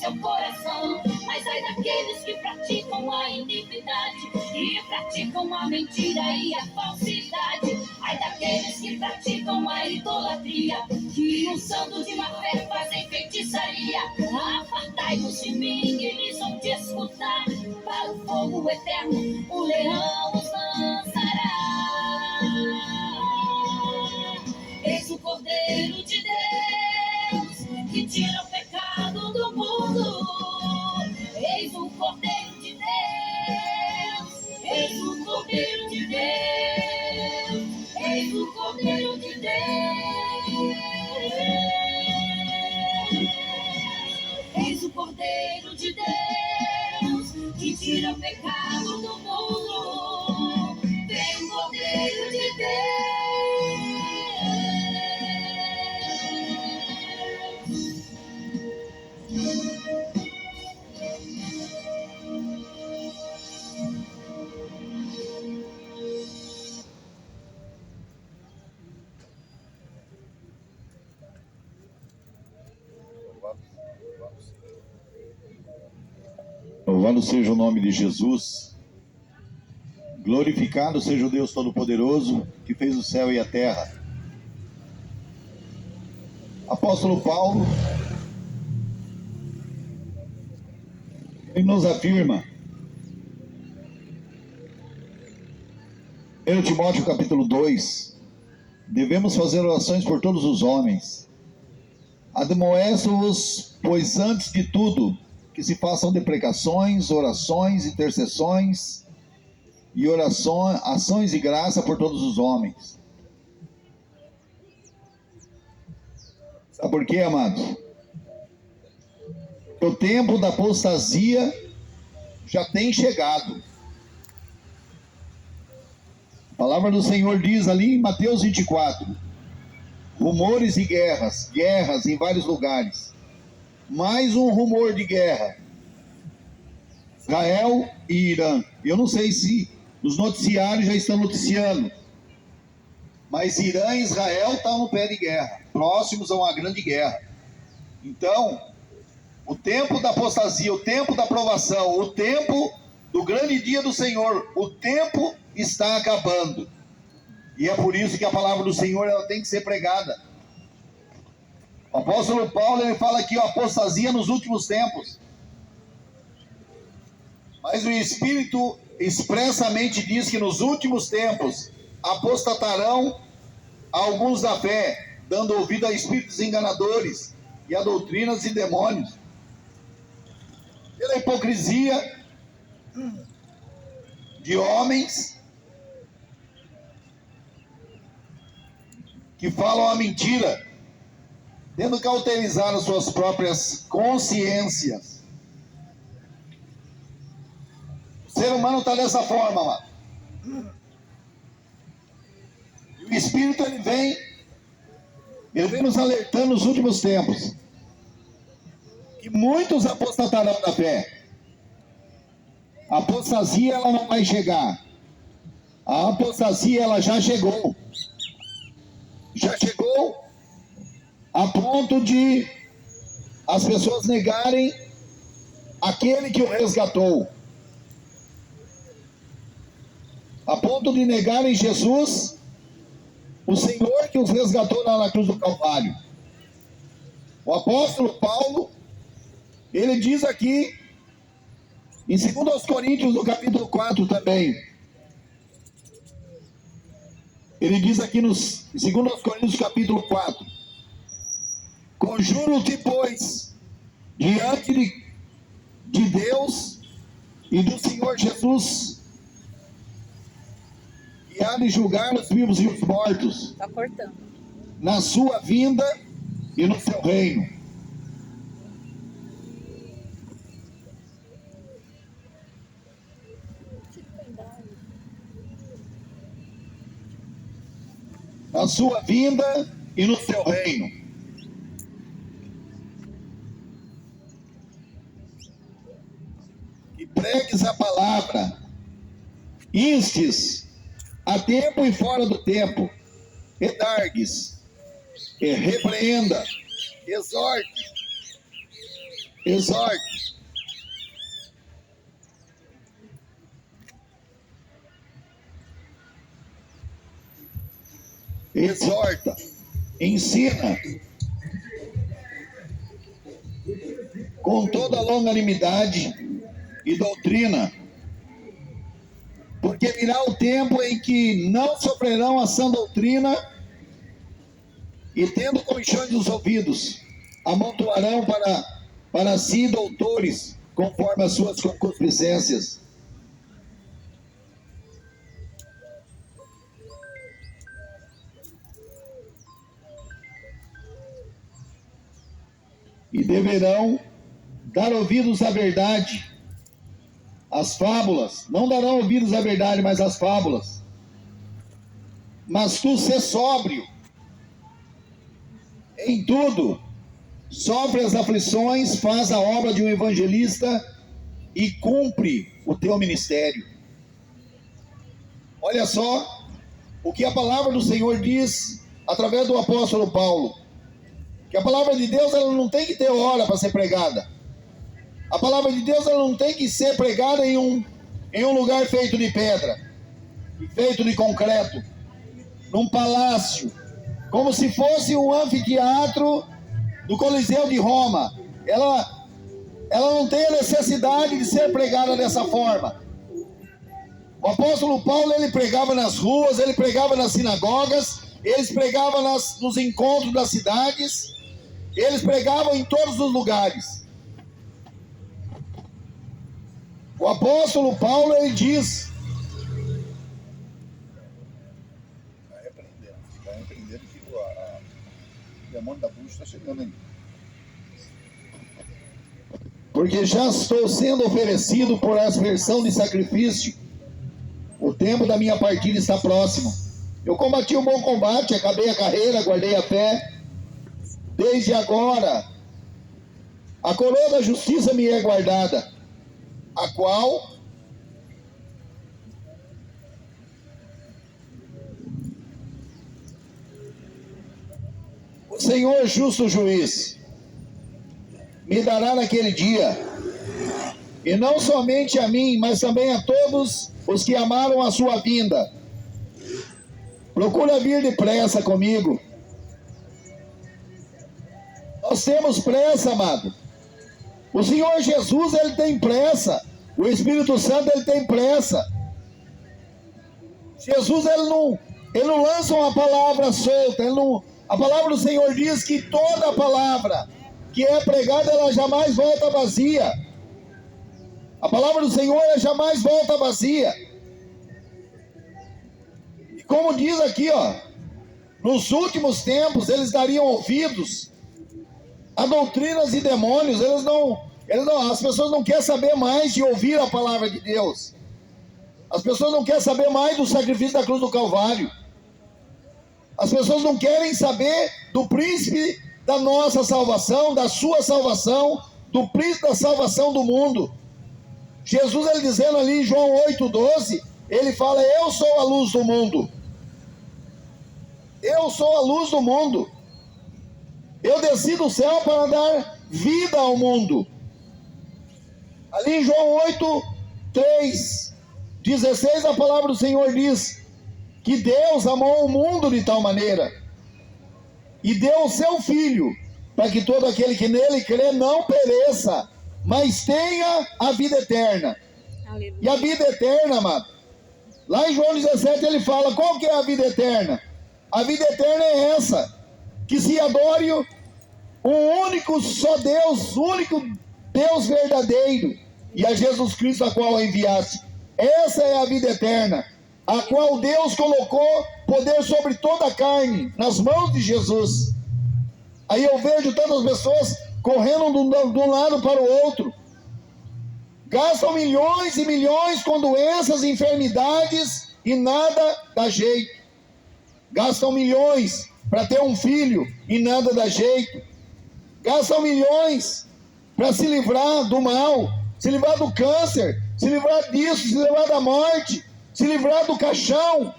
seu coração. Mas ai daqueles que praticam a iniquidade e praticam a mentira e a falsidade. Ai daqueles que praticam a idolatria, que usando de má fé fazem feitiçaria. Apartai-vos de mim, eles vão te escutar. Para o fogo eterno o leão os lançará. Eis o Cordeiro de Deus, que tira o pecado do mundo. Eis o Cordeiro de Deus, eis o Cordeiro de Deus, eis o Cordeiro de Deus. Eis o Cordeiro de Deus, que tira o pecado do mundo. Vem o Cordeiro de Deus. Louvado seja o nome de Jesus. Glorificado seja o Deus Todo-Poderoso, que fez o céu e a terra. Apóstolo Paulo, ele nos afirma, em Timóteo capítulo 2, devemos fazer orações por todos os homens. Admoesto-os, pois antes de tudo, que se façam deprecações, orações, intercessões e orações, ações de graça por todos os homens. Sabe por quê, amados? O tempo da apostasia já tem chegado. A palavra do Senhor diz ali em Mateus 24, rumores e guerras em vários lugares. Mais um rumor de guerra, Israel e Irã. Eu não sei se os noticiários já estão noticiando, mas Irã e Israel estão no pé de guerra, próximos a uma grande guerra. Então, o tempo da apostasia, o tempo da provação, o tempo do grande dia do Senhor, o tempo está acabando. E é por isso que a palavra do Senhor ela tem que ser pregada. O apóstolo Paulo ele fala aqui, a apostasia nos últimos tempos. Mas o Espírito expressamente diz que nos últimos tempos apostatarão alguns da fé, dando ouvido a espíritos enganadores e a doutrinas e demônios. Pela hipocrisia de homens que falam a mentira, tendo cauterizado as suas próprias consciências. O ser humano está dessa forma, lá. E o Espírito ele vem nos alertando nos últimos tempos que muitos apostatarão da fé. A apostasia ela não vai chegar. A apostasia ela já chegou. Já chegou a ponto de as pessoas negarem aquele que o resgatou. A ponto de negarem Jesus, o Senhor que os resgatou lá na cruz do Calvário. O apóstolo Paulo, ele diz aqui, em 2 Coríntios, no capítulo 4 também, ele diz aqui em 2 Coríntios, capítulo 4, conjuro-te, pois, diante de Deus e do Senhor Jesus, que há de julgar os vivos e os mortos, Tá cortando, na sua vinda e no seu reino. Na sua vinda e no seu reino. E pregues a palavra, instes a tempo e fora do tempo, redargues, repreenda, exorte exorte, exorta, ensina com toda longanimidade e doutrina, porque virá o tempo em que não sofrerão a sã doutrina e, tendo comichões dos ouvidos, amontoarão para si doutores, conforme as suas concupiscências. E deverão dar ouvidos à verdade, às fábulas. Não darão ouvidos à verdade, mas às fábulas. Mas tu sê sóbrio em tudo, sofre as aflições, faz a obra de um evangelista e cumpre o teu ministério. Olha só o que a palavra do Senhor diz através do apóstolo Paulo. Que a palavra de Deus, ela não tem que ter hora para ser pregada. A palavra de Deus, ela não tem que ser pregada em um lugar feito de pedra, feito de concreto, num palácio, como se fosse um anfiteatro do Coliseu de Roma. Ela não tem a necessidade de ser pregada dessa forma. O apóstolo Paulo, ele pregava nas ruas, ele pregava nas sinagogas, eles pregavam nos encontros das cidades, eles pregavam em todos os lugares. O apóstolo Paulo, ele diz: vai repreendendo que o demônio da bucha está chegando aí. Porque já estou sendo oferecido por aspersão de sacrifício, o tempo da minha partida está próximo. Eu combati um bom combate, acabei a carreira, guardei a fé. Desde agora, a coroa da justiça me é guardada, a qual o Senhor justo juiz me dará naquele dia, e não somente a mim, mas também a todos os que amaram a sua vinda. Procura vir depressa comigo. Nós temos pressa, amado. O Senhor Jesus, ele tem pressa. O Espírito Santo, ele tem pressa. Jesus, ele não lança uma palavra solta. A palavra do Senhor diz que toda palavra que é pregada, ela jamais volta vazia. A palavra do Senhor, ela jamais volta vazia. E como diz aqui, nos últimos tempos, eles dariam ouvidos a doutrinas e demônios. As pessoas não querem saber mais de ouvir a palavra de Deus. As pessoas não querem saber mais do sacrifício da cruz do Calvário. As pessoas não querem saber do príncipe da nossa salvação, da sua salvação, do príncipe da salvação do mundo. Jesus, ele dizendo ali em João 8,12, ele fala: eu sou a luz do mundo. Eu sou a luz do mundo. Eu desci do céu para dar vida ao mundo. Ali em João 8:3-16, a palavra do Senhor diz que Deus amou o mundo de tal maneira e deu o seu Filho, para que todo aquele que nele crê não pereça, mas tenha a vida eterna. Aleluia. E a vida eterna, amado, lá em João 17 ele fala: qual que é a vida eterna? A vida eterna é essa, que se adore o único só Deus, o único Deus verdadeiro, e a Jesus Cristo a qual enviaste. Essa é a vida eterna, a qual Deus colocou poder sobre toda a carne nas mãos de Jesus. Aí eu vejo tantas pessoas correndo de um lado para o outro, gastam milhões e milhões com doenças e enfermidades e nada dá jeito. Gastam milhões para ter um filho e nada dá jeito. Gastam milhões para se livrar do mal, se livrar do câncer, se livrar disso, se livrar da morte, se livrar do caixão.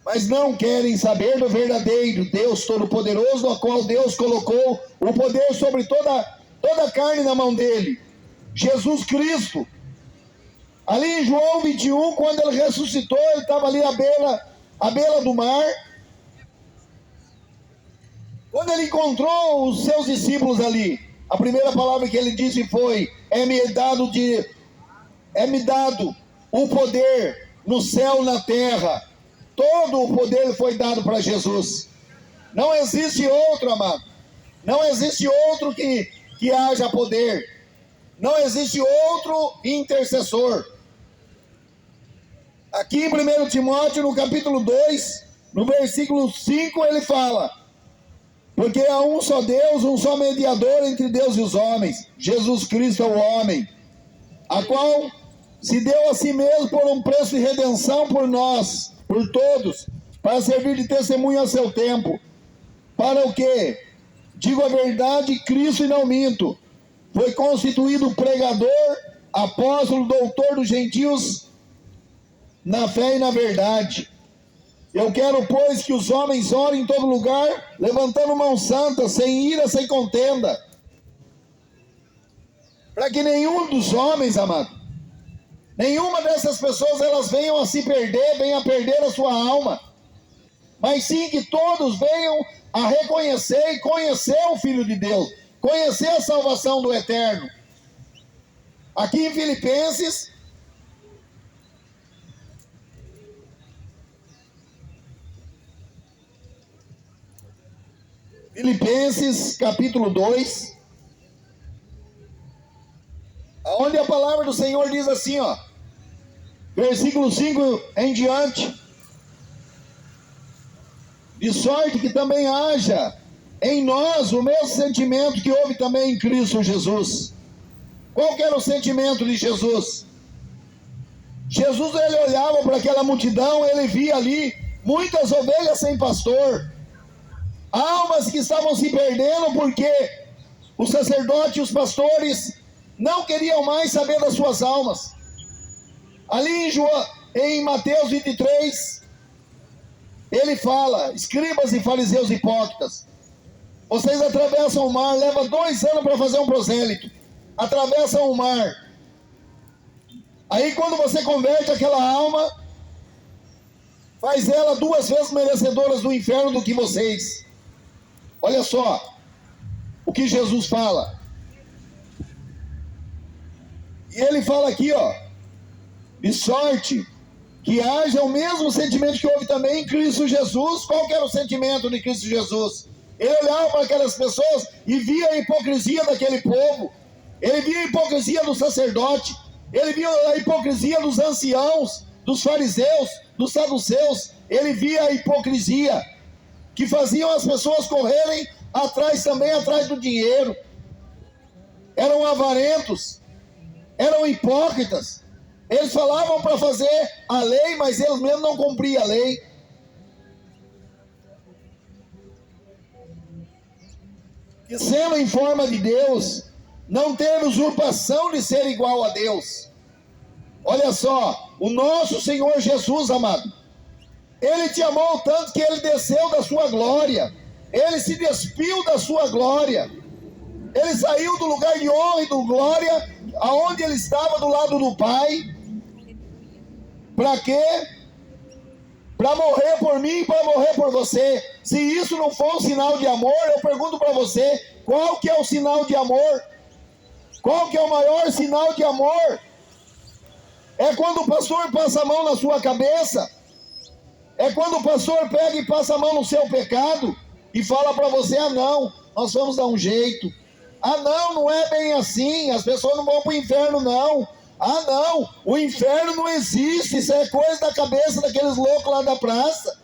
mas não querem saber do verdadeiro Deus Todo-Poderoso, no qual Deus colocou o poder sobre toda a carne na mão dele, Jesus Cristo. Ali em João 21, quando ele ressuscitou, ele estava ali à beira do mar. Quando ele encontrou os seus discípulos ali, a primeira palavra que ele disse foi: é-me dado o poder no céu e na terra. Todo o poder foi dado para Jesus. Não existe outro, amado. Não existe outro que haja poder. Não existe outro intercessor. Aqui em 1 Timóteo, no capítulo 2, no versículo 5, ele fala: porque há um só Deus, um só mediador entre Deus e os homens, Jesus Cristo é o homem, a qual se deu a si mesmo por um preço de redenção por nós, por todos, para servir de testemunho a seu tempo. Para o quê? Digo a verdade, Cristo e não minto. Foi constituído pregador, apóstolo, doutor dos gentios, na fé e na verdade. Eu quero, pois, que os homens orem em todo lugar, levantando mão santa, sem ira, sem contenda. Para que nenhum dos homens, amado, nenhuma dessas pessoas, elas venham a se perder, venham a perder a sua alma. Mas sim que todos venham a reconhecer e conhecer o Filho de Deus, conhecer a salvação do Eterno. Aqui em Filipenses, capítulo 2, onde a palavra do Senhor diz assim, ó, versículo 5 em diante: de sorte que também haja em nós o mesmo sentimento que houve também em Cristo Jesus. Qual que era o sentimento de Jesus? Jesus, ele olhava para aquela multidão, ele via ali muitas ovelhas sem pastor, almas que estavam se perdendo porque os sacerdotes e os pastores não queriam mais saber das suas almas. Ali em Mateus 23, ele fala: escribas e fariseus hipócritas, vocês atravessam o mar, leva 2 anos para fazer um prosélito, atravessam o mar, aí quando você converte aquela alma, faz ela 2 vezes merecedoras do inferno do que vocês. Olha só o que Jesus fala. E ele fala aqui, ó, de sorte que haja o mesmo sentimento que houve também em Cristo Jesus. Qual que era o sentimento de Cristo Jesus? Ele olhava para aquelas pessoas e via a hipocrisia daquele povo. Ele via a hipocrisia do sacerdote. Ele via a hipocrisia dos anciãos, dos fariseus, dos saduceus. Ele via a hipocrisia que faziam as pessoas correrem atrás do dinheiro. Eram avarentos, eram hipócritas. Eles falavam para fazer a lei, mas eles mesmos não cumpriam a lei. E sendo em forma de Deus, não ter usurpação de ser igual a Deus. Olha só, o nosso Senhor Jesus, amado, Ele te amou tanto que Ele desceu da sua glória, Ele se despiu da sua glória, Ele saiu do lugar de honra e de glória, aonde Ele estava do lado do Pai. Para quê? Para morrer por mim e para morrer por você. Se isso não for um sinal de amor, eu pergunto para você, qual que é o sinal de amor? Qual que é o maior sinal de amor? É quando o pastor passa a mão na sua cabeça? É quando o pastor pega e passa a mão no seu pecado e fala para você: ah não, nós vamos dar um jeito. Ah não, não é bem assim, as pessoas não vão para o inferno não. Ah não, o inferno não existe, isso é coisa da cabeça daqueles loucos lá da praça.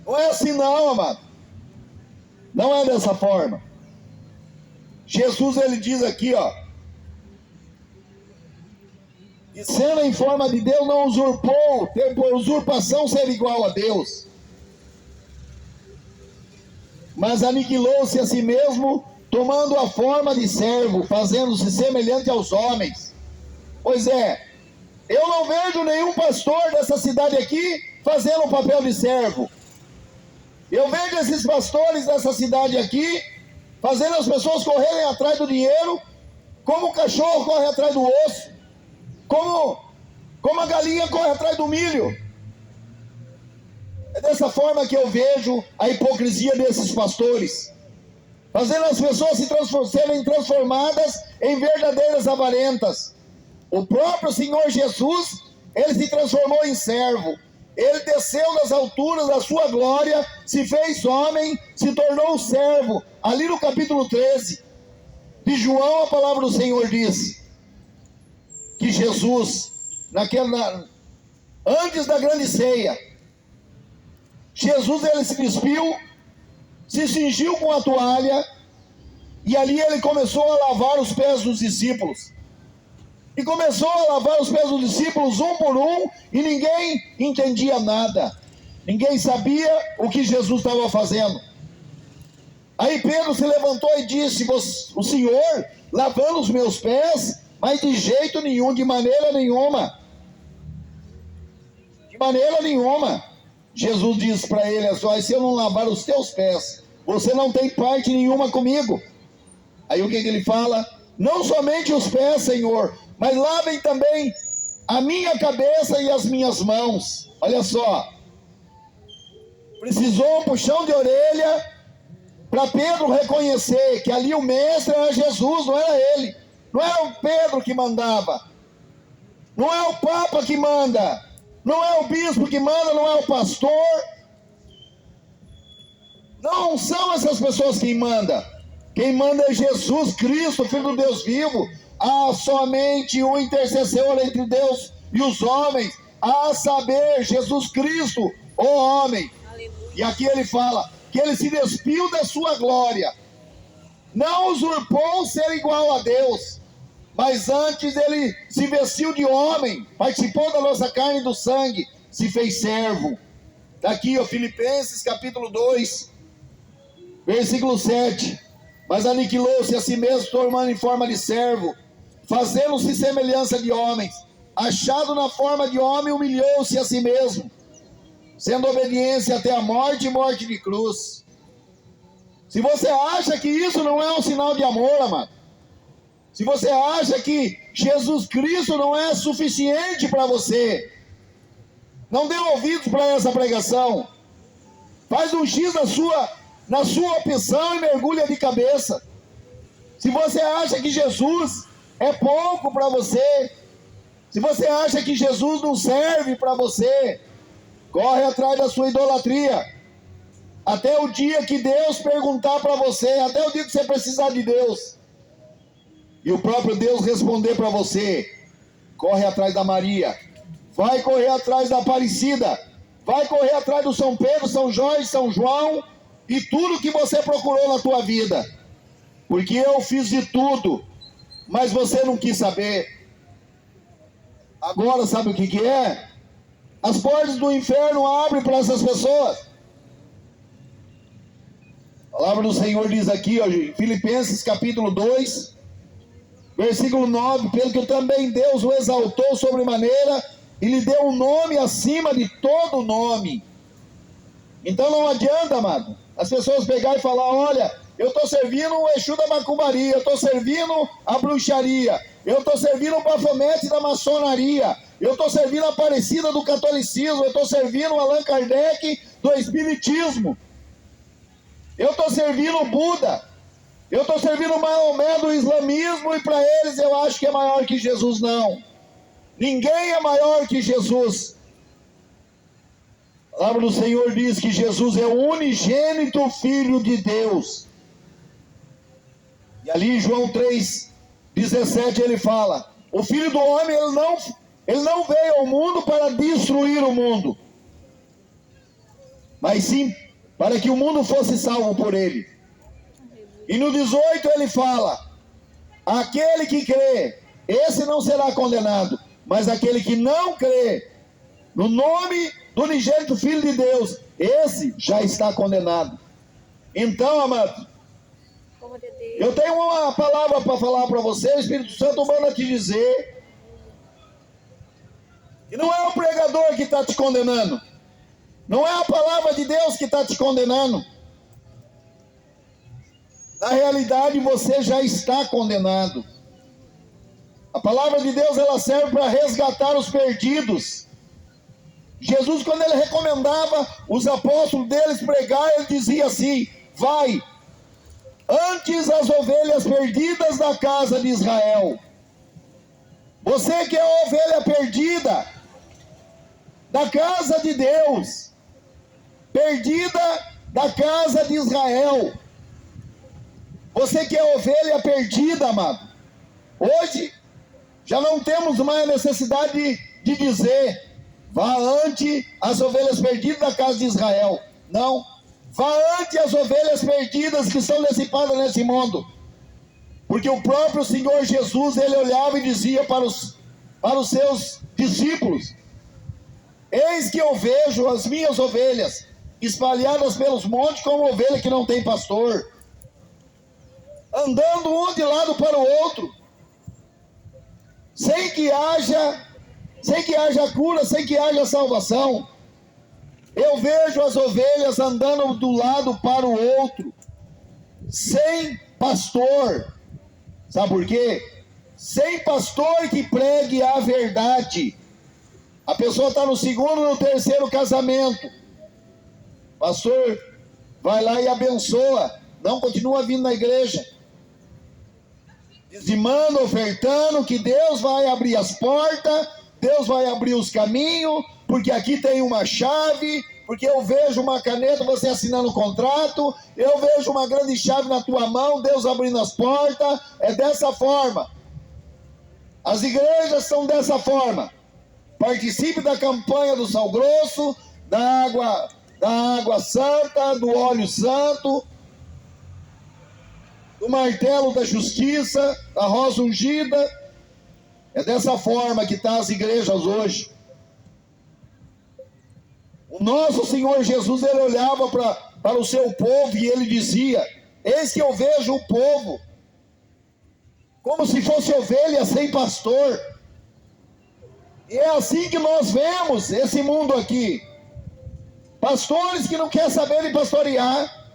Não é assim não, amado. Não é dessa forma. Jesus, ele diz aqui, ó, e sendo em forma de Deus, não usurpou, ter por usurpação ser igual a Deus, mas aniquilou-se a si mesmo, tomando a forma de servo, fazendo-se semelhante aos homens. Pois é, eu não vejo nenhum pastor dessa cidade aqui fazendo o papel de servo. Eu vejo esses pastores dessa cidade aqui, fazendo as pessoas correrem atrás do dinheiro, como o cachorro corre atrás do osso, como a galinha corre atrás do milho. É dessa forma que eu vejo a hipocrisia desses pastores, fazendo as pessoas serem transformadas em verdadeiras avarentas. O próprio Senhor Jesus, ele se transformou em servo. Ele desceu das alturas da sua glória, se fez homem, se tornou servo. Ali no capítulo 13 de João, a palavra do Senhor diz que Jesus, antes da grande ceia, Jesus, ele se despiu, se cingiu com a toalha, e ali ele começou a lavar os pés dos discípulos. E começou a lavar os pés dos discípulos um por um, e ninguém entendia nada. Ninguém sabia o que Jesus estava fazendo. Aí Pedro se levantou e disse: o Senhor lavando os meus pés? Mas de jeito nenhum, de maneira nenhuma. De maneira nenhuma. Jesus disse para ele: se eu não lavar os teus pés, você não tem parte nenhuma comigo. Aí o que ele fala? Não somente os pés, Senhor, mas lavem também a minha cabeça e as minhas mãos. Olha só, precisou um puxão de orelha para Pedro reconhecer que ali o mestre era Jesus, não era ele. Não era o Pedro que mandava, não é o Papa que manda, não é o bispo que manda, não é o pastor. Não são essas pessoas quem manda. Quem manda é Jesus Cristo, Filho do Deus vivo. Há somente um intercessor entre Deus e os homens, a saber, Jesus Cristo, o homem. Aleluia. E aqui ele fala que ele se despiu da sua glória, não usurpou ser igual a Deus, mas antes ele se vestiu de homem, participou da nossa carne e do sangue, se fez servo. Daqui, Filipenses capítulo 2, versículo 7. Mas aniquilou-se a si mesmo, tornando em forma de servo, fazendo-se semelhança de homens. Achado na forma de homem, humilhou-se a si mesmo, sendo obediência até a morte e morte de cruz. Se você acha que isso não é um sinal de amor, amado, se você acha que Jesus Cristo não é suficiente para você, não dê ouvidos para essa pregação. Faz um X na sua opção e mergulha de cabeça. Se você acha que Jesus é pouco para você, se você acha que Jesus não serve para você, corre atrás da sua idolatria, até o dia que Deus perguntar para você, até o dia que você precisar de Deus, e o próprio Deus responder para você. Corre atrás da Maria, vai correr atrás da Aparecida, vai correr atrás do São Pedro, São Jorge, São João, e tudo que você procurou na tua vida, porque eu fiz de tudo, mas você não quis saber. Agora sabe o que é? As portas do inferno abrem para essas pessoas. A palavra do Senhor diz aqui, em Filipenses capítulo 2, versículo 9: pelo que também Deus o exaltou sobremaneira e lhe deu um nome acima de todo nome. Então não adianta, amado, as pessoas pegar e falar: olha, eu estou servindo o Exu da macumbaria, eu estou servindo a bruxaria, eu estou servindo o bafomete da maçonaria, eu estou servindo a Aparecida do catolicismo, eu estou servindo o Allan Kardec do espiritismo, eu estou servindo o Buda, eu estou servindo o Maomé do islamismo, e para eles eu acho que é maior que Jesus. Não, ninguém é maior que Jesus. A palavra do Senhor diz que Jesus é o unigênito Filho de Deus. E ali em João 3,17 ele fala: o Filho do Homem, ele não veio ao mundo para destruir o mundo, mas sim para que o mundo fosse salvo por ele. E no 18 ele fala: aquele que crê, esse não será condenado, mas aquele que não crê no nome do unigênito Filho de Deus, esse já está condenado. Então, amado, eu tenho uma palavra para falar para você. O Espírito Santo manda te dizer que não é o pregador que está te condenando, Não é a palavra de Deus que está te condenando. Na realidade, você já está condenado. A palavra de Deus, ela serve para resgatar os perdidos. Jesus, quando ele recomendava os apóstolos deles pregar, ele dizia assim: vai, antes as ovelhas perdidas da casa de Israel. Você que é a ovelha perdida da casa de Deus, perdida da casa de Israel. Você que é a ovelha perdida, amado. Hoje, já não temos mais a necessidade de dizer: vá ante as ovelhas perdidas da casa de Israel. Não. Vá ante as ovelhas perdidas que estão dissipadas nesse mundo. Porque o próprio Senhor Jesus, ele olhava e dizia para os seus discípulos: eis que eu vejo as minhas ovelhas espalhadas pelos montes como ovelha que não tem pastor, andando um de lado para o outro, sem que haja cura, sem que haja salvação. Eu vejo as ovelhas andando do lado para o outro, sem pastor. Sabe por quê? Sem pastor que pregue a verdade. A pessoa está no segundo, no terceiro casamento. Pastor vai lá e abençoa. Não continua vindo na igreja, dizimando, ofertando, que Deus vai abrir as portas, Deus vai abrir os caminhos, porque aqui tem uma chave, porque eu vejo uma caneta, você assinando um contrato, eu vejo uma grande chave na tua mão, Deus abrindo as portas. É dessa forma. As igrejas são dessa forma. Participe da campanha do sal grosso, da água santa, do óleo santo, do martelo da justiça, da rosa ungida. É dessa forma que estão as igrejas hoje. O nosso Senhor Jesus, ele olhava para o seu povo e ele dizia: eis que eu vejo o povo como se fosse ovelha sem pastor. E é assim que nós vemos esse mundo aqui. Pastores que não querem saber de pastorear,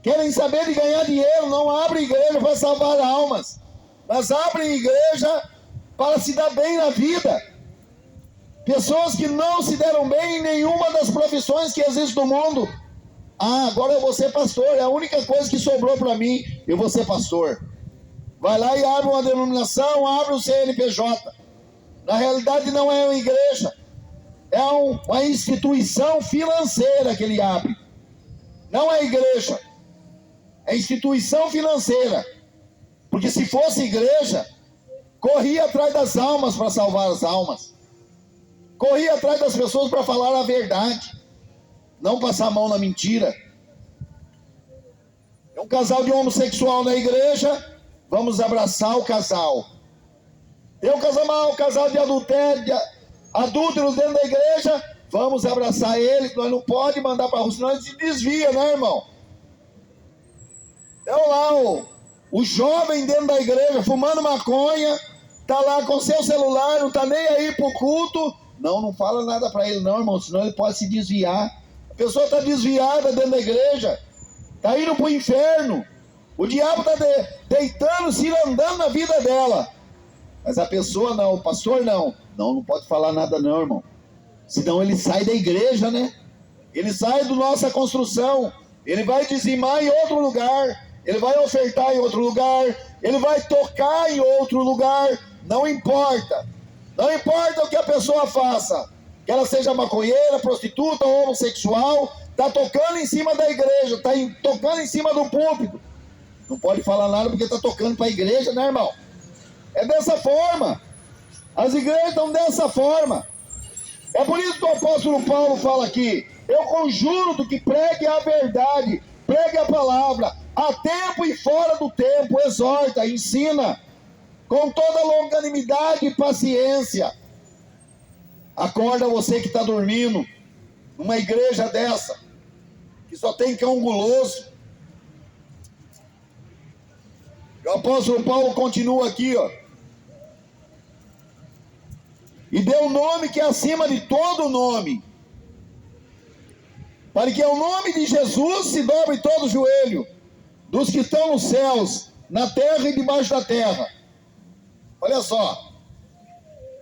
querem saber de ganhar dinheiro, não abrem igreja para salvar almas, mas abrem igreja para se dar bem na vida. Pessoas que não se deram bem em nenhuma das profissões que existem no mundo. Ah, agora eu vou ser pastor, é a única coisa que sobrou para mim, eu vou ser pastor. Vai lá e abre uma denominação, abre um CNPJ. Na realidade não é uma igreja, é uma instituição financeira que ele abre. Não é igreja, é instituição financeira. Porque se fosse igreja, corria atrás das almas para salvar as almas. Corria atrás das pessoas para falar a verdade, não passar a mão na mentira. É um casal de homossexual na igreja, vamos abraçar o casal. Tem um casal de adúlteros dentro da igreja, vamos abraçar eles. Nós não podemos mandar para a rua, senão eles se desvia, né, irmão? Então lá o jovem dentro da igreja fumando maconha, está lá com seu celular, não está nem aí para o culto. Não fala nada para ele não, irmão, senão ele pode se desviar. A pessoa está desviada dentro da igreja, está indo para o inferno. O diabo está deitando, se andando na vida dela. Mas a pessoa não, o pastor não pode falar nada não, irmão. Senão ele sai da igreja, né? Ele sai da nossa construção, ele vai dizimar em outro lugar, ele vai ofertar em outro lugar, ele vai tocar em outro lugar. Não importa. Não importa o que a pessoa faça, que ela seja maconheira, prostituta ou homossexual, está tocando em cima da igreja, está tocando em cima do púlpito. Não pode falar nada porque está tocando para a igreja, né, irmão? É dessa forma. As igrejas estão dessa forma. É por isso que o apóstolo Paulo fala aqui: eu conjuro-te que pregue a verdade, pregue a palavra, a tempo e fora do tempo, exorta, ensina, com toda longanimidade e paciência. Acorda você que está dormindo numa igreja dessa, que só tem cão guloso. O apóstolo Paulo continua aqui, ó. E deu um nome que é acima de todo nome. para que ao nome de Jesus se dobre todo o joelho, dos que estão nos céus, na terra e debaixo da terra. Olha só,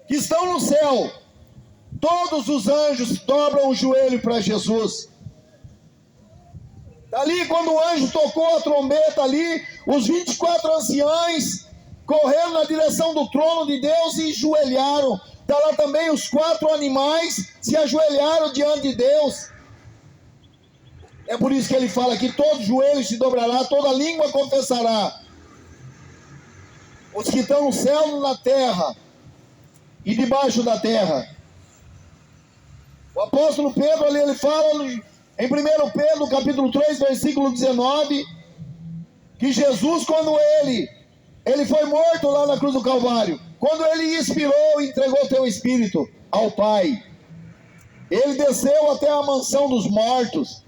que estão no céu, todos os anjos dobram o joelho para Jesus. Ali, quando o anjo tocou a trombeta ali, os 24 anciãos correram na direção do trono de Deus e ajoelharam. Está lá também os 4 animais se ajoelharam diante de Deus. É por isso que ele fala que todo joelho se dobrará, toda língua confessará. Os que estão no céu, na terra e debaixo da terra. O apóstolo Pedro ali, ele fala em 1 Pedro, capítulo 3, versículo 19, que Jesus, quando ele foi morto lá na cruz do Calvário, quando ele expirou e entregou teu espírito ao Pai, ele desceu até a mansão dos mortos,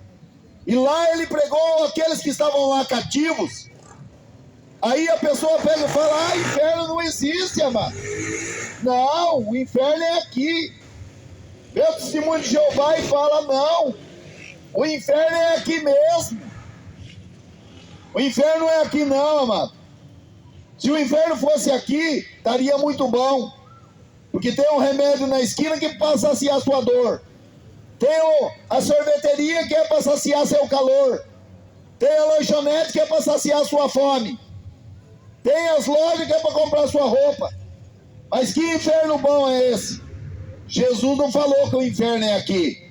e lá ele pregou aqueles que estavam lá cativos. Aí a pessoa pega e fala: inferno não existe, amado. Não, o inferno é aqui. Vê o testemunho de Jeová e fala: não, o inferno é aqui mesmo. O inferno não é aqui não, amado. Se o inferno fosse aqui, estaria muito bom, porque tem um remédio na esquina que passa a saciar a sua dor. Tem a sorveteria que é para saciar seu calor. Tem a lanchonete que é para saciar a sua fome. Tem as lojas que é para comprar sua roupa. Mas que inferno bom é esse? Jesus não falou que o inferno é aqui.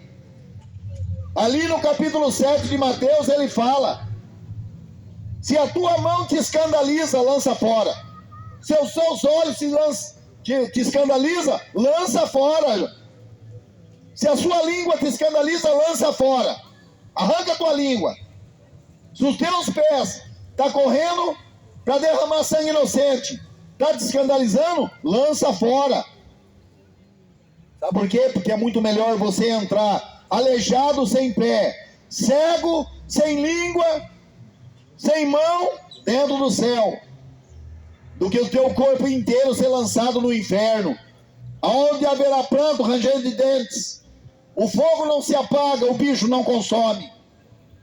Ali no capítulo 7 de Mateus ele fala: se a tua mão te escandaliza, lança fora. Se os seus olhos te escandaliza, lança fora. Se a sua língua te escandaliza, lança fora. Arranca a tua língua. Se os teus pés estão correndo para derramar sangue inocente, está te escandalizando, lança fora. Sabe por quê? Porque é muito melhor você entrar aleijado sem pé, cego, sem língua, sem mão, dentro do céu, do que o teu corpo inteiro ser lançado no inferno, onde haverá pranto, ranger de dentes. O fogo não se apaga, o bicho não consome.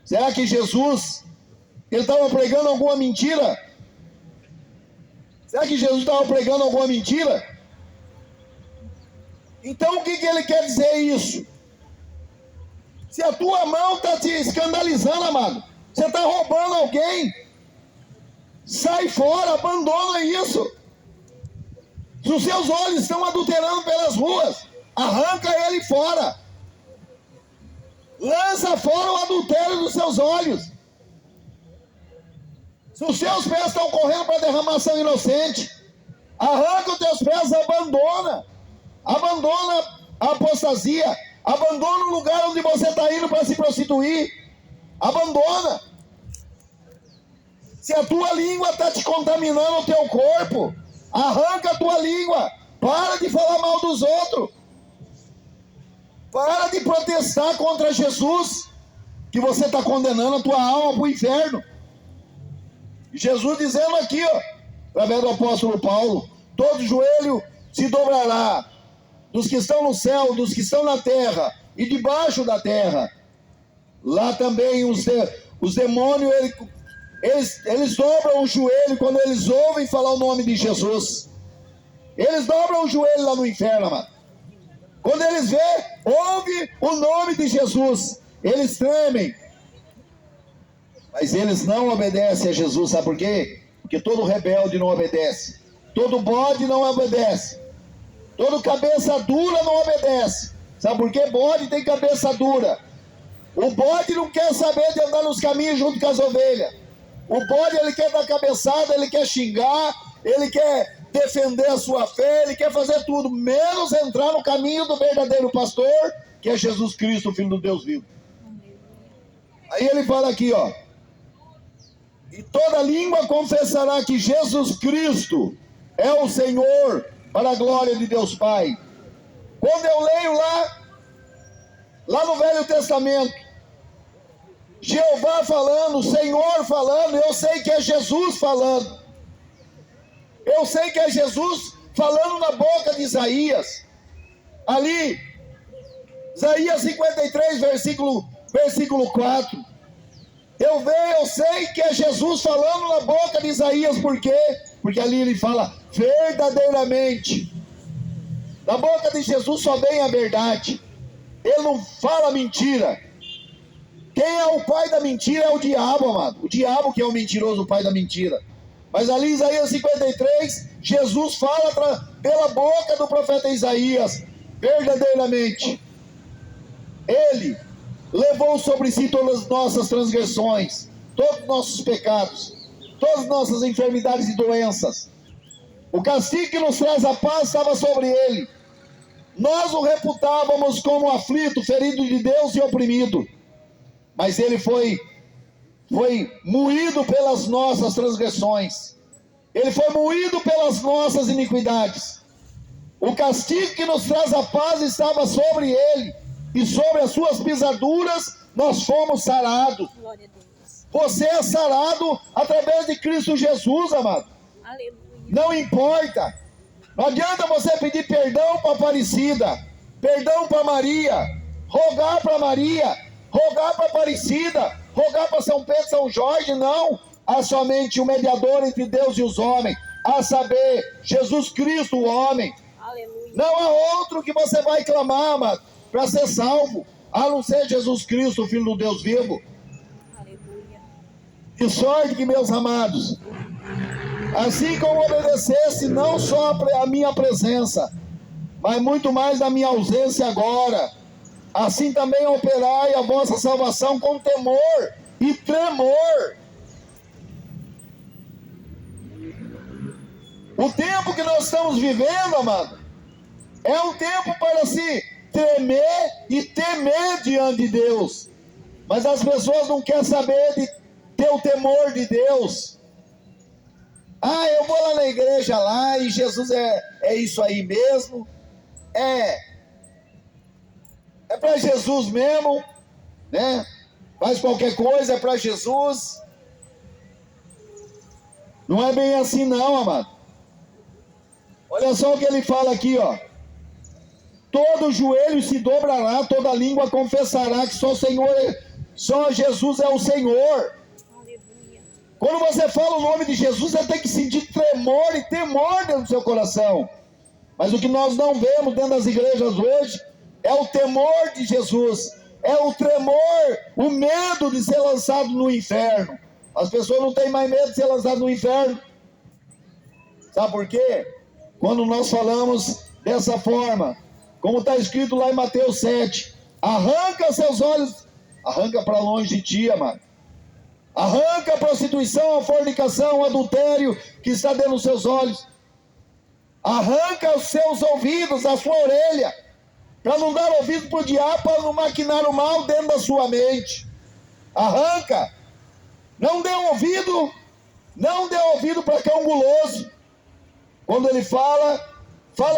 Será que Jesus, ele estava pregando alguma mentira? Será que Jesus estava pregando alguma mentira? Então o que ele quer dizer isso? Se a tua mão está te escandalizando, amado, você está roubando alguém, sai fora, abandona isso. Se os seus olhos estão adulterando pelas ruas, arranca ele fora. Lança fora o adultério dos seus olhos. Se os seus pés estão correndo para derramar sangue inocente, arranca os teus pés, abandona a apostasia, abandona o lugar onde você está indo para se prostituir, abandona. Se a tua língua está te contaminando o teu corpo, arranca a tua língua, para de falar mal dos outros, para de protestar contra Jesus, que você está condenando a tua alma para o inferno. Jesus dizendo aqui, através do apóstolo Paulo: todo joelho se dobrará, dos que estão no céu, dos que estão na terra e debaixo da terra. Lá também os demônios, eles dobram o joelho quando eles ouvem falar o nome de Jesus. Eles dobram o joelho lá no inferno, amado. Quando eles ouvem o nome de Jesus, eles tremem. Mas eles não obedecem a Jesus, sabe por quê? Porque todo rebelde não obedece, todo bode não obedece, todo cabeça dura não obedece. Sabe por quê? Bode tem cabeça dura. O bode não quer saber de andar nos caminhos junto com as ovelhas. O bode, ele quer dar cabeçada, ele quer xingar, ele quer defender a sua fé, ele quer fazer tudo, menos entrar no caminho do verdadeiro pastor, que é Jesus Cristo, o Filho do Deus vivo. Aí ele fala aqui, e toda língua confessará que Jesus Cristo é o Senhor, para a glória de Deus Pai. Quando eu leio lá no Velho Testamento, Jeová falando, o Senhor falando, eu sei que é Jesus falando. Eu sei que é Jesus falando na boca de Isaías. Ali, Isaías 53, versículo versículo 4. Eu sei que é Jesus falando na boca de Isaías, por quê? Porque ali ele fala verdadeiramente. Da boca de Jesus só vem a verdade. Ele não fala mentira. Quem é o pai da mentira é o diabo, amado. O diabo que é o mentiroso, o pai da mentira. Mas ali em Isaías 53, Jesus fala pela boca do profeta Isaías, verdadeiramente. Ele levou sobre si todas as nossas transgressões, todos os nossos pecados, todas as nossas enfermidades e doenças. O castigo que nos traz a paz estava sobre ele. Nós o reputávamos como aflito, ferido de Deus e oprimido. Mas ele foi moído pelas nossas transgressões. Ele foi moído pelas nossas iniquidades. O castigo que nos traz a paz estava sobre ele. E sobre as suas pisaduras nós fomos sarados. Glória a Deus. Você é sarado através de Cristo Jesus, amado. Aleluia. Não importa. Não adianta você pedir perdão para Aparecida, perdão para Maria, rogar para Maria, rogar para Aparecida, rogar para São Pedro, São Jorge, não. Há somente o mediador entre Deus e os homens, a saber, Jesus Cristo, o homem. Aleluia. Não há outro que você vai clamar, amado, para ser salvo, a não ser Jesus Cristo, o Filho do Deus vivo. Aleluia. De sorte que, meus amados, assim como obedecesse não só a minha presença, mas muito mais na minha ausência agora, assim também operai a vossa salvação com temor e tremor. O tempo que nós estamos vivendo, amado, é um tempo para se tremer e temer diante de Deus. Mas as pessoas não querem saber de ter o temor de Deus. Ah, eu vou lá na igreja lá e Jesus é isso aí mesmo. É para Jesus mesmo, né? Faz qualquer coisa, é para Jesus. Não é bem assim não, amado. Olha só o que ele fala aqui, ó. Todo joelho se dobrará, toda língua confessará que só Jesus é o Senhor. Aleluia. Quando você fala o nome de Jesus, você tem que sentir tremor e temor dentro do seu coração. Mas o que nós não vemos dentro das igrejas hoje é o temor de Jesus, é o tremor, o medo de ser lançado no inferno. As pessoas não têm mais medo de ser lançado no inferno. Sabe por quê? Quando nós falamos dessa forma, como está escrito lá em Mateus 7, arranca seus olhos, arranca para longe de ti, amado. Arranca a prostituição, a fornicação, o adultério que está dentro dos seus olhos. Arranca os seus ouvidos, a sua orelha, para não dar ouvido para o diabo, para não maquinar o mal dentro da sua mente. Arranca. Não dê ouvido para cão guloso. Quando ele fala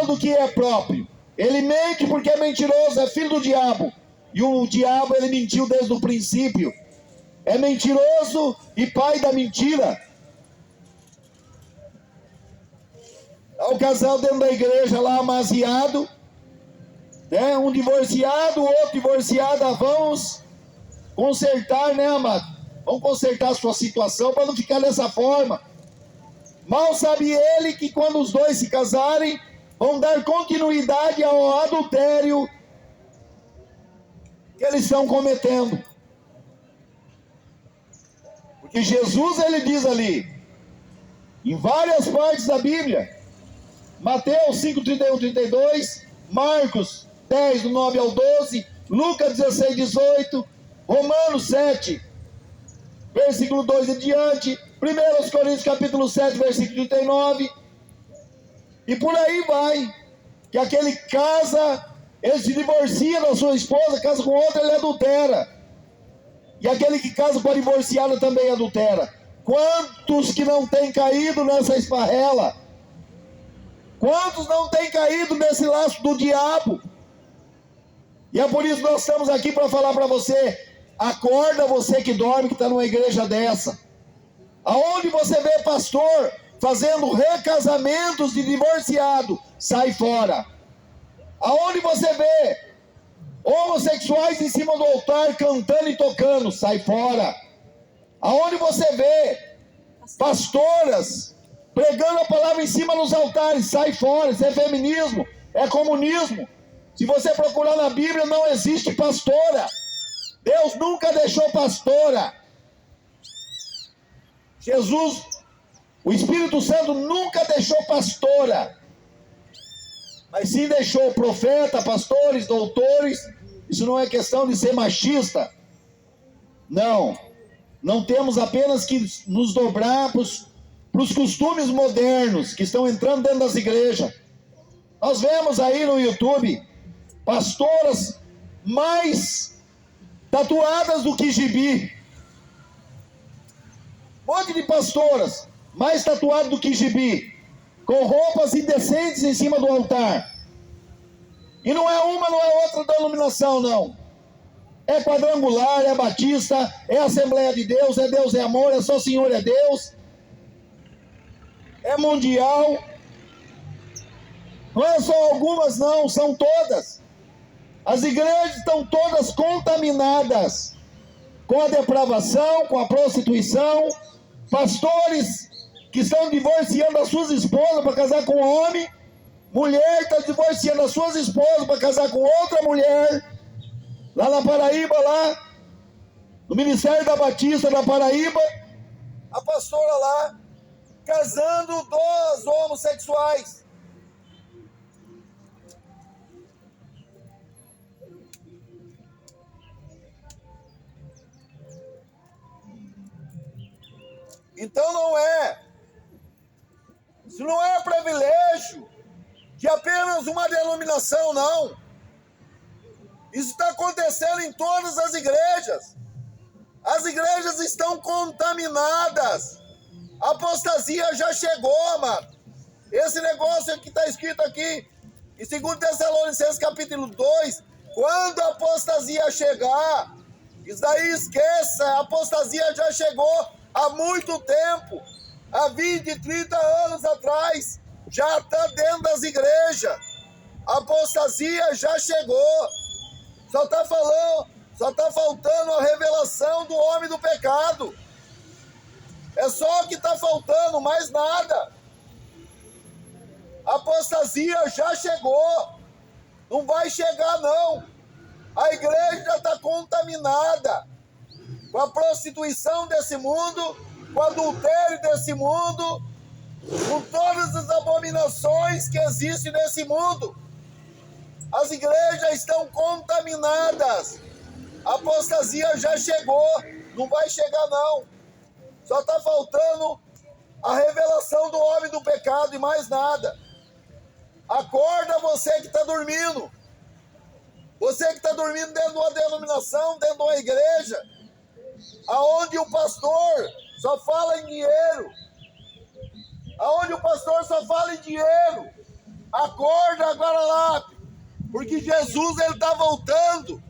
do que é próprio. Ele mente porque é mentiroso, é filho do diabo. E o diabo, ele mentiu desde o princípio. É mentiroso e pai da mentira. Há um casal dentro da igreja lá, amaziado, né? Um divorciado, o outro divorciado. Vamos consertar, né, amado? Vamos consertar a sua situação para não ficar dessa forma. Mal sabe ele que quando os dois se casarem, vão dar continuidade ao adultério que eles estão cometendo. Porque Jesus, ele diz ali, em várias partes da Bíblia, Mateus 5, 31, 32, Marcos 10, do 9 ao 12, Lucas 16, 18, Romanos 7, versículo 2 em diante, 1 Coríntios capítulo 7, versículo 39, e por aí vai, que aquele casa, ele se divorcia da sua esposa, casa com outra, ele adultera. E aquele que casa com a divorciada também adultera. Quantos que não têm caído nessa esparrela? Quantos não têm caído nesse laço do diabo? E é por isso que nós estamos aqui para falar para você, acorda você que dorme, que está numa igreja dessa. Aonde você vê pastor fazendo recasamentos de divorciado, sai fora. Aonde você vê Homossexuais em cima do altar, cantando e tocando, sai fora. Aonde você vê pastoras pregando a palavra em cima dos altares, sai fora. Isso é feminismo, é comunismo. Se você procurar na Bíblia, não existe pastora. Deus nunca deixou pastora. Jesus, o Espírito Santo nunca deixou pastora. Mas sim deixou profeta, pastores, doutores. Isso não é questão de ser machista. Não. Não temos apenas que nos dobrar para os costumes modernos que estão entrando dentro das igrejas. Nós vemos aí no YouTube pastoras mais tatuadas do que gibi. Um monte de pastoras mais tatuadas do que gibi, com roupas indecentes em cima do altar. E não é uma, não é outra denominação, não. É quadrangular, é batista, é Assembleia de Deus é amor, é só Senhor é Deus. É mundial. Não é só algumas, não, são todas. As igrejas estão todas contaminadas com a depravação, com a prostituição. Pastores que estão divorciando as suas esposas para casar com um homem. Mulher está divorciando as suas esposas para casar com outra mulher. Lá na Paraíba, lá, no Ministério da Batista da Paraíba, a pastora lá, casando dois homossexuais. Então isso não é privilégio de apenas uma denominação, não. Isso está acontecendo em todas as igrejas. As igrejas estão contaminadas. A apostasia já chegou, amado. Esse negócio que está escrito aqui em 2 Tessalonicenses capítulo 2, quando a apostasia chegar, isso daí esqueça, a apostasia já chegou há muito tempo, há 20, 30 anos atrás, já está dentro das igrejas. A apostasia já chegou. Só está faltando a revelação do homem do pecado. É só o que está faltando, mais nada. A apostasia já chegou. Não vai chegar, não. A igreja já está contaminada com a prostituição desse mundo, com o adultério desse mundo, com todas as abominações que existem nesse mundo. As igrejas estão contaminadas. A apostasia já chegou. Não vai chegar, não. Só está faltando a revelação do homem do pecado e mais nada. Acorda você que está dormindo. Você que está dormindo dentro de uma denominação, dentro de uma igreja, aonde o pastor só fala em dinheiro. Aonde o pastor só fala em dinheiro. Acorda agora lá. Porque Jesus, ele está voltando.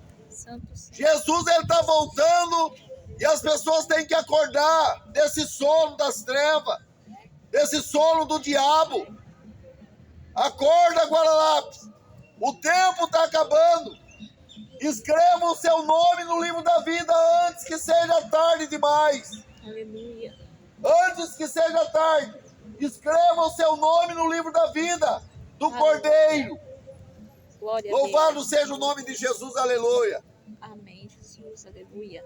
Jesus, ele está voltando. E as pessoas têm que acordar desse sono das trevas. Desse sono do diabo. Acorda, Guararapes. O tempo está acabando. Escreva o seu nome no livro da vida antes que seja tarde demais. Aleluia. Antes que seja tarde. Escreva o seu nome no livro da vida do Cordeiro. Glória Louvado seja o nome de Jesus, aleluia. Amém, Jesus, aleluia.